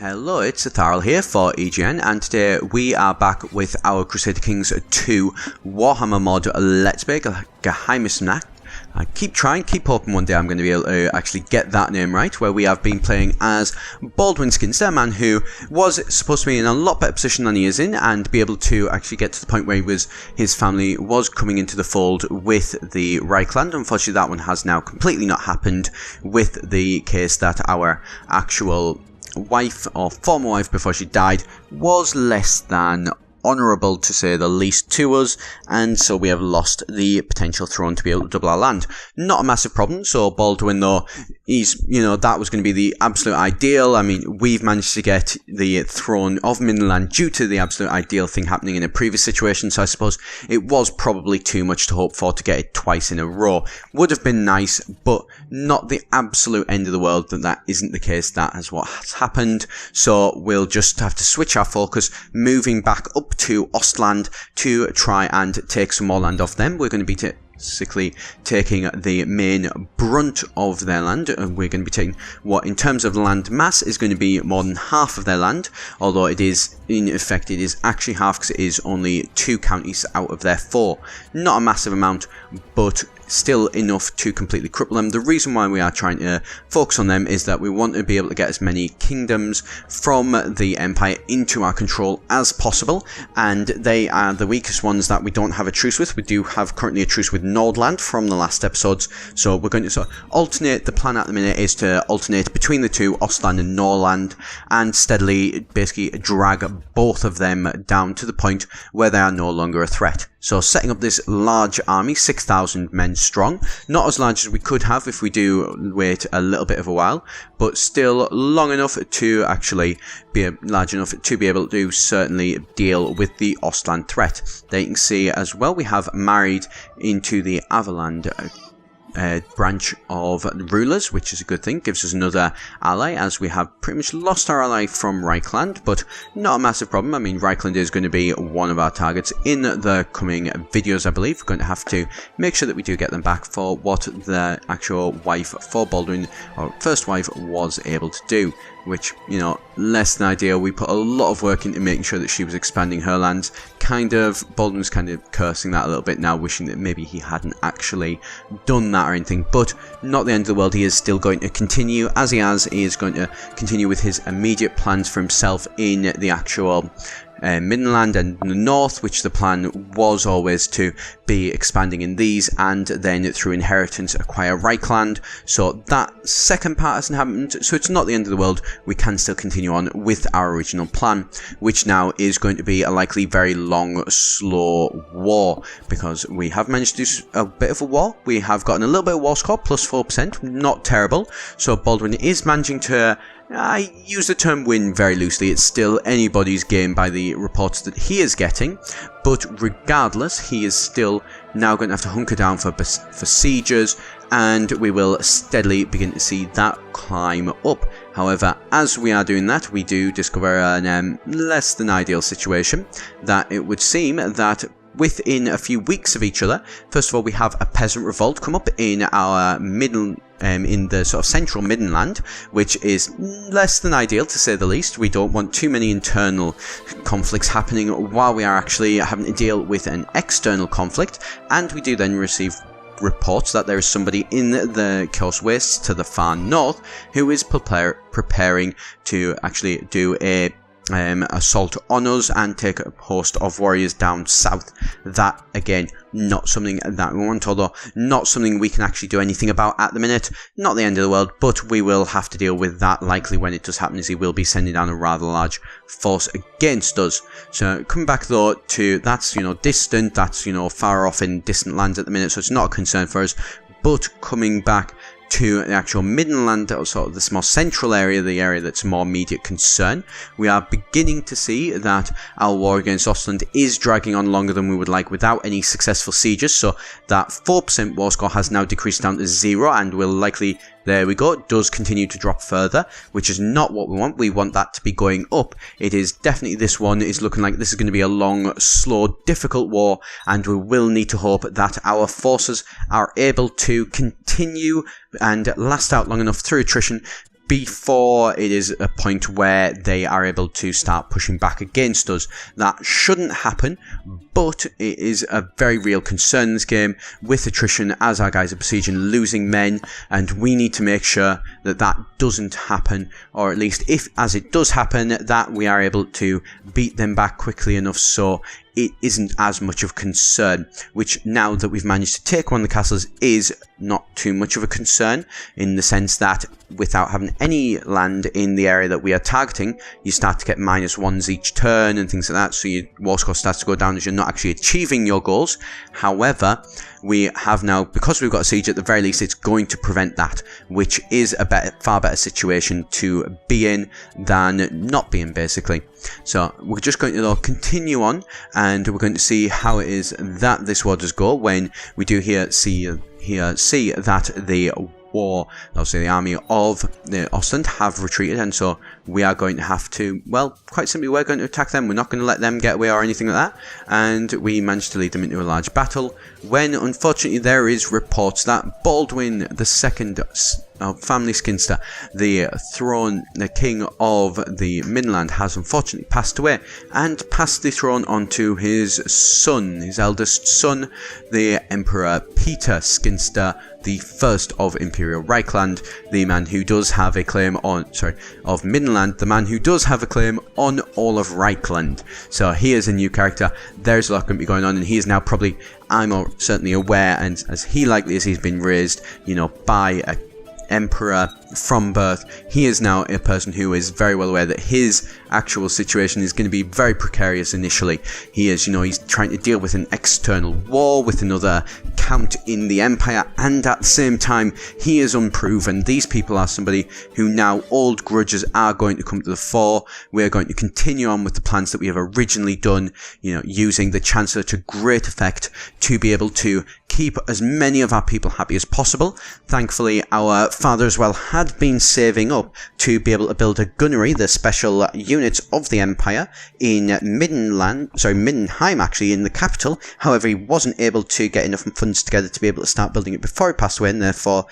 Hello, it's Etharal here for EGN, and today we are back with our Crusader Kings 2 Warhammer mod Let's Play Geheimnisnacht. I keep hoping one day I'm going to be able to actually get that name right, where we have been playing as Baldwin Scinstair, a man who was supposed to be in a lot better position than he is in, and be able to actually get to the point where his family was coming into the fold with the Reikland. Unfortunately, that one has now completely not happened, with the case that our actual wife, or former wife before she died, was less than honourable, to say the least, to us, and so we have lost the potential throne to be able to double our land. Not a massive problem. So Baldwin, though, that was going to be the absolute ideal. I mean, we've managed to get the throne of Midland due to the absolute ideal thing happening in a previous situation, so I suppose it was probably too much to hope for to get it twice in a row. Would have been nice, but not the absolute end of the world that isn't the case. That is what has happened, so we'll just have to switch our focus, moving back up to Ostland to try and take some more land off them. We're going to be basically taking the main brunt of their land, and we're going to be taking what in terms of land mass is going to be more than half of their land, although it is in effect it is actually half because it is only 2 counties out of their 4. Not a massive amount, but still enough to completely cripple them. The reason why we are trying to focus on them is that we want to be able to get as many kingdoms from the Empire into our control as possible, and they are the weakest ones that we don't have a truce with. We do have currently a truce with Nordland from the last episodes, so we're going to sort of alternate. The plan at the minute is to alternate between the two, Ostland and Norland, and steadily basically drag both of them down to the point where they are no longer a threat. So setting up this large army, 6,000 men strong, not as large as we could have if we do wait a little bit of a while, but still long enough to actually be large enough to be able to certainly deal with the Ostland threat. There you can see as well we have married into the Avaland branch of rulers, which is a good thing. Gives us another ally, as we have pretty much lost our ally from Reikland, but not a massive problem. I mean, Reikland is going to be one of our targets in the coming videos, I believe. We're going to have to make sure that we do get them back for what the actual wife for Baldwin, or first wife, was able to do, which, less than ideal. We put a lot of work into making sure that she was expanding her lands. Baldwin's kind of cursing that a little bit now, wishing that maybe he hadn't actually done that or anything, but not the end of the world. He is still going to continue as he has. He is going to continue with his immediate plans for himself in the actual Midland and the north, which the plan was always to be expanding in these, and then through inheritance acquire Reikland. So that second part hasn't happened, so it's not the end of the world. We can still continue on with our original plan, which now is going to be a likely very long, slow war, because we have managed to do a bit of a war. We have gotten a little bit of war score, plus 4%, not terrible. So Baldwin is managing to, I use the term win very loosely. It's still anybody's game by the reports that he is getting, but regardless, he is still now going to have to hunker down for sieges, and we will steadily begin to see that climb up. However, as we are doing that, we do discover a less than ideal situation, that it would seem that within a few weeks of each other, first of all, we have a peasant revolt come up in our middle, in the sort of central Midland, which is less than ideal, to say the least. We don't want too many internal conflicts happening while we are actually having to deal with an external conflict, and we do then receive reports that there is somebody in the coast wastes to the far north who is preparing to actually do a assault on us and take a host of warriors down south. That, again, not something that we want, although not something we can actually do anything about at the minute. Not the end of the world, but we will have to deal with that likely when it does happen, as he will be sending down a rather large force against us. So coming back though to, that's distant, that's far off in distant lands at the minute, so it's not a concern for us. But coming back to the actual Midland, or sort of this more central area, the area that's more immediate concern, we are beginning to see that our war against Ostland is dragging on longer than we would like without any successful sieges, so that 4% war score has now decreased down to 0, and will likely, there we go, it does continue to drop further, which is not what we want. We want that to be going up. It is definitely, this one is looking like this is going to be a long, slow, difficult war, and we will need to hope that our forces are able to continue and last out long enough through attrition before it is a point where they are able to start pushing back against us. That shouldn't happen, but it is a very real concern in this game with attrition as our guys are besieging, losing men, and we need to make sure that that doesn't happen, or at least if as it does happen, that we are able to beat them back quickly enough so it isn't as much of a concern, which now that we've managed to take one of the castles is not too much of a concern, in the sense that without having any land in the area that we are targeting, you start to get -1s each turn and things like that, so your war score starts to go down as you're not actually achieving your goals. However, we have now, because we've got a siege, at the very least it's going to prevent that, which is a far better situation to be in than not be in, basically. So we're just going to though continue on, and we're going to see how it is that this war does go when we do see that the the army of the Ostland have retreated, and so we are going to have to, well, quite simply, we're going to attack them. We're not going to let them get away or anything like that, and we managed to lead them into a large battle when, unfortunately, there is reports that Baldwin II of family Scinstair, the king of the Midland, has unfortunately passed away and passed the throne onto his son, his eldest son, the Emperor Peter Scinstair, the first of Imperial Reikland, the man who does have a claim on, of Midland, the man who does have a claim on all of Reikland. So he is a new character. There's a lot going to be going on, and he is now probably, I'm certainly aware, and as he likely as he's been raised, by a emperor from birth, he is now a person who is very well aware that his actual situation is going to be very precarious initially. He is, he's trying to deal with an external war with another count in the empire, and at the same time he is unproven. These people are somebody who now old grudges are going to come to the fore. We're going to continue on with the plans that we have originally done, using the Chancellor to great effect to be able to keep as many of our people happy as possible. Thankfully, our father as well had been saving up to be able to build a gunnery, the special units of the Empire, in Middenheim, actually, in the capital. However, he wasn't able to get enough funds together to be able to start building it before he passed away, and therefore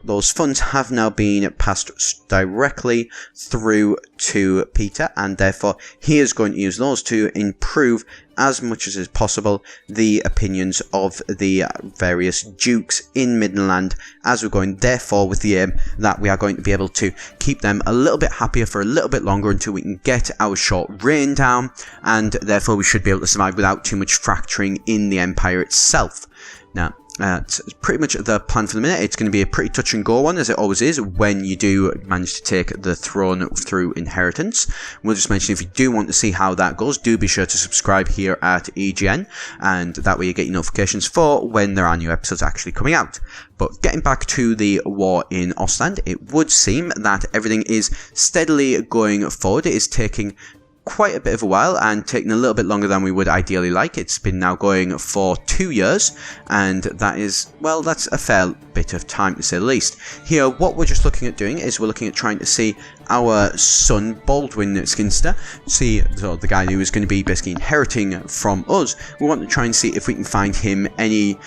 those funds have now been passed directly through to Peter, and therefore he is going to use those to improve as much as is possible the opinions of the various dukes in Midland as we're going, therefore with the aim that we are going to be able to keep them a little bit happier for a little bit longer until we can get our short reign down, and therefore we should be able to survive without too much fracturing in the empire itself. Now, it's pretty much the plan for the minute. It's going to be a pretty touch and go one, as it always is when you do manage to take the throne through inheritance. We'll just mention, if you do want to see how that goes, do be sure to subscribe here at EGN, and that way you get your notifications for when there are new episodes actually coming out. But getting back to the war in Ostland, it would seem that everything is steadily going forward. It is taking quite a bit of a while and taking a little bit longer than we would ideally like. It's been now going for 2 years, and that is, well, that's a fair bit of time to say the least. Here, what we're just looking at doing is we're looking at trying to see our son Baldwin Scinstair, the guy who is going to be basically inheriting from us. We want to try and see if we can find him any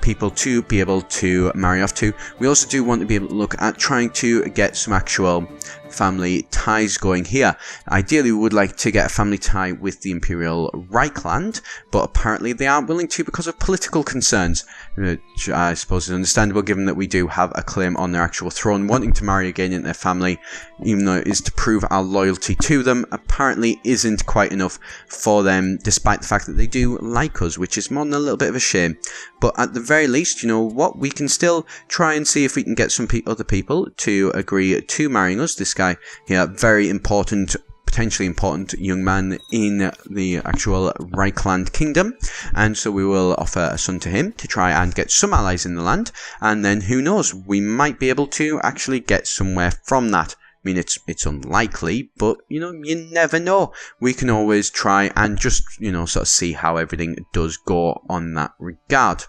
people to be able to marry off to. We also do want to be able to look at trying to get some actual family ties going here. Ideally, we would like to get a family tie with the Imperial Reikland, but apparently they aren't willing to because of political concerns, which I suppose is understandable given that we do have a claim on their actual throne. Wanting to marry again in their family, even though it is to prove our loyalty to them, apparently isn't quite enough for them, despite the fact that they do like us, which is more than a little bit of a shame. But at the very least, we can still try and see if we can get some other people to agree to marrying us. This guy here, very important, potentially important young man in the actual Reikland kingdom, and so we will offer a son to him to try and get some allies in the land, and then who knows, we might be able to actually get somewhere from that. I mean, it's unlikely, but you never know. We can always try and just sort of see how everything does go on that regard.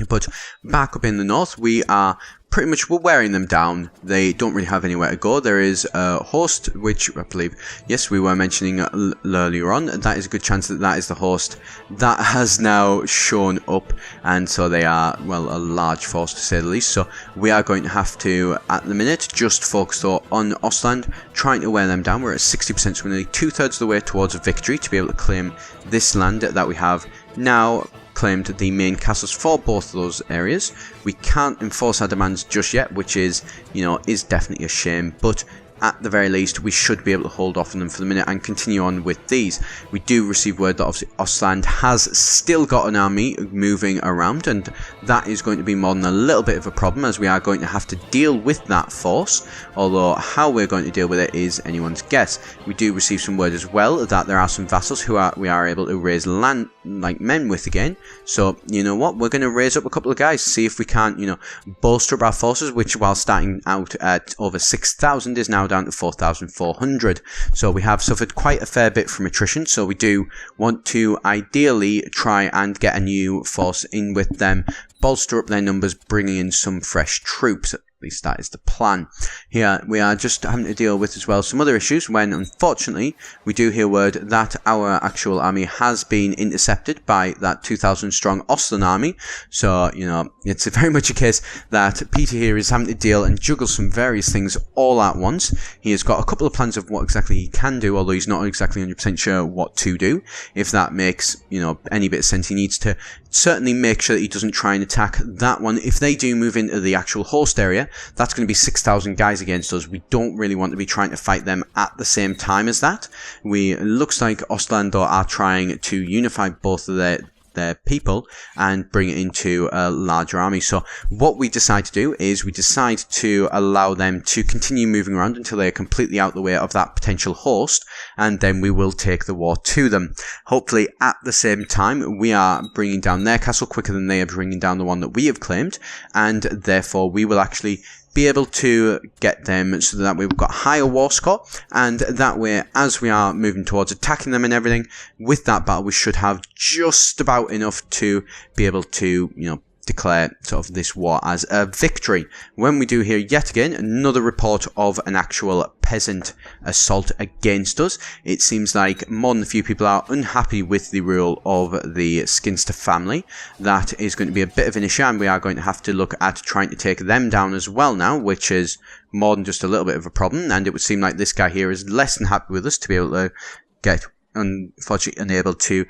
But back up in the north, we are pretty much we're wearing them down. They don't really have anywhere to go. There is a host, which I believe, yes, we were mentioning earlier on. That is a good chance that that is the host that has now shown up, and so they are, well, a large force to say the least. So we are going to have to, at the minute, just focus though on Ostland, trying to wear them down. We're at 60%, so we're nearly 2/3 of the way towards a victory to be able to claim this land that we have now claimed the main castles for both of those areas. We can't enforce our demands just yet, which is, you know, is definitely a shame, but at the very least we should be able to hold off on them for the minute and continue on with these. We do receive word that obviously Ostland has still got an army moving around, and that is going to be more than a little bit of a problem, as we are going to have to deal with that force, although how we're going to deal with it is anyone's guess. We do receive some word as well that there are some vassals who we are able to raise land like men with again. So you know what, we're going to raise up a couple of guys, see if we can't, you know, bolster up our forces, which while starting out at over 6,000 is now down to 4,400. So we have suffered quite a fair bit from attrition, so we do want to ideally try and get a new force in with them, bolster up their numbers, bringing in some fresh troops. At least that is the plan. Here we are just having to deal with as well some other issues when unfortunately we do hear word that our actual army has been intercepted by that 2,000 strong Ostland army. So you know, it's very much a case that Peter here is having to deal and juggle some various things all at once. He has got a couple of plans of what exactly he can do, although he's not exactly 100% sure what to do. If that makes, you know, any bit of sense, he needs to certainly make sure that he doesn't try and attack that one. If they do move into the actual host area, that's going to be 6,000 guys against us. We don't really want to be trying to fight them at the same time as that. Looks like Ostland are trying to unify both of their people and bring it into a larger army. So what we decide to do is we decide to allow them to continue moving around until they are completely out the way of that potential host, and then we will take the war to them. Hopefully at the same time we are bringing down their castle quicker than they are bringing down the one that we have claimed, and therefore we will actually be able to get them so that we've got higher war score, and that way as we are moving towards attacking them and everything, with that battle we should have just about enough to be able to, you know, declare sort of this war as a victory. When we do hear yet again another report of an actual peasant assault against us, it seems like more than a few people are unhappy with the rule of the Scinstair family. That is going to be a bit of an issue, and we are going to have to look at trying to take them down as well now, which is more than just a little bit of a problem. And it would seem like this guy here is less than happy with us to be able to get, unfortunately, unable to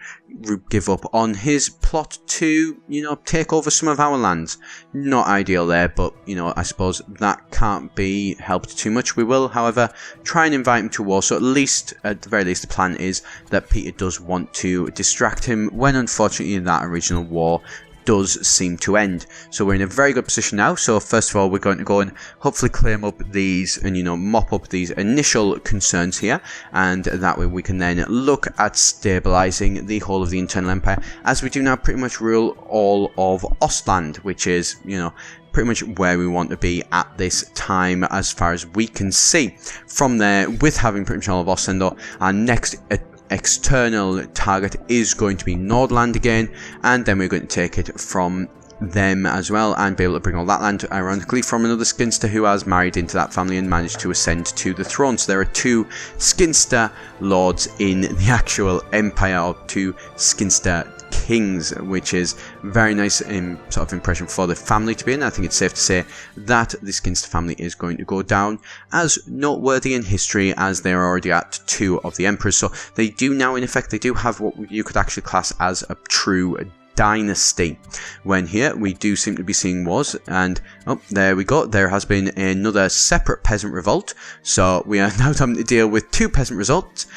give up on his plot to, you know, take over some of our lands. Not ideal there, but, you know, I suppose that can't be helped too much. We will, however, try and invite him to war, so at least, at the very least, the plan is that Peter does want to distract him when, unfortunately, that original war does seem to end. So we're in a very good position now. So first of all, we're going to go and hopefully claim up these and, you know, mop up these initial concerns here, and that way we can then look at stabilizing the whole of the internal empire, as we do now pretty much rule all of Ostland, which is, you know, pretty much where we want to be at this time as far as we can see. From there, with having pretty much all of Ostland, though, our next external target is going to be Nordland again, and then we're going to take it from them as well and be able to bring all that land, ironically, from another Scinstair who has married into that family and managed to ascend to the throne. So there are two Scinstair lords in the actual empire, or two Scinstair kings, which is very nice sort of impression for the family to be in. I think it's safe to say that the Scinstair family is going to go down as noteworthy in history, as they are already at 2 of the emperors. So they do now, in effect, they do have what you could actually class as a true dynasty. When here we do seem to be seeing wars, and oh, there we go, there has been another separate peasant revolt. So we are now having to deal with 2 peasant assaults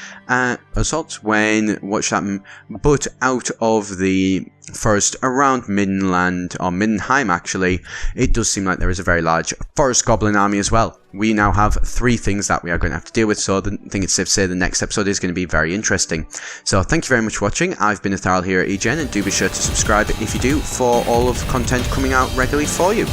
when watch that, but out of the forest around Middenland, or Middenheim actually, it does seem like there is a very large forest goblin army as well. We now have 3 things that we are going to have to deal with, so I think it's safe to say the next episode is going to be very interesting. So thank you very much for watching. I've been Etharal here at EGN, and do be sure to subscribe if you do for all of the content coming out regularly for you.